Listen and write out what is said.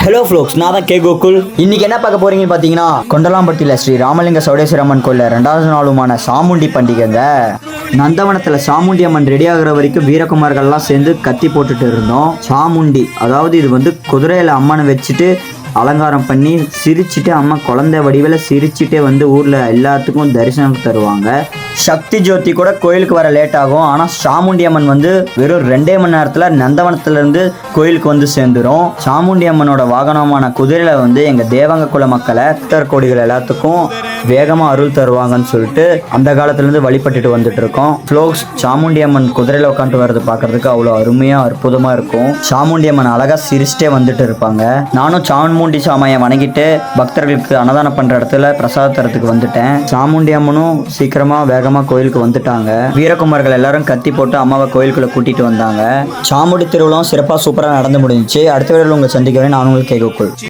Hello phlox, நான் தான் K Gokul. இன்னைக்கு என்ன பார்க்க போறீங்கன்னு பார்த்தீங்கன்னா, கொண்டலாம்பட்டியில் ஸ்ரீ ராமலிங்க சௌடேஸ்வரி அம்மன் கோயிலில் 2வது நாளுமான சாமுண்டி பண்டிகைங்க. நந்தவனத்தில் சாமுண்டி அம்மன் ரெடி ஆகுற வரைக்கும் வீரகுமார்கள்லாம் சேர்ந்து கத்தி போட்டுட்டு இருந்தோம். சாமுண்டி அதாவது இது வந்து குதிரையில் அம்மனை வச்சுட்டு அலங்காரம் பண்ணி சிரிச்சுட்டு அம்மா குழந்தை வடிவில் சிரிச்சுட்டே வந்து ஊரில் எல்லாத்துக்கும் தரிசனம் தருவாங்க. சக்தி ஜோதி கூட கோயிலுக்கு வர லேட் ஆகும். ஆனால் சாமுண்டி அம்மன் வந்து வெறும் 2 மணி நேரத்தில் நந்தவனத்துலேருந்து கோயிலுக்கு வந்து சேர்ந்துடும். சாமுண்டி அம்மனோட வாகனமான குதிரையில் வந்து எங்கள் தேவங்க குல மக்களை பக்தர் கோடிகள் எல்லாத்துக்கும் வேகமாக அருள் தருவாங்கன்னு சொல்லிட்டு அந்த காலத்துலேருந்து வழிபட்டுட்டு வந்துட்டு இருக்கோம். ஃப்ளோக்ஸ், சாமுண்டி அம்மன் குதிரையில் உட்காந்து வர்றது பார்க்கறதுக்கு அவ்வளோ அருமையாக அற்புதமாக இருக்கும். சாமுண்டி அம்மன் அழகாக சிரிச்சிட்டே வந்துட்டு இருப்பாங்க. நானும் சாமுண்டி சாமியை வணங்கிட்டு பக்தர்களுக்கு அன்னதானம் பண்ணுற இடத்துல பிரசாத தரத்துக்கு வந்துட்டேன். சாமுண்டி அம்மனும் சீக்கிரமாக வேகமாக கோயிலுக்கு வந்துட்டாங்க. வீரகுமார்கள் எல்லாரும் கத்தி போட்டு அம்மாவை கோயிலுக்குள்ள கூட்டிட்டு வந்தாங்க. சாமுண்டி திருவிழா சிறப்பாக சூப்பராக நடந்து முடிஞ்சிச்சு. அடுத்த வீடியோவில் உங்களை சந்திக்கிறேன். நான் உங்களுக்கு கே கோகுல்.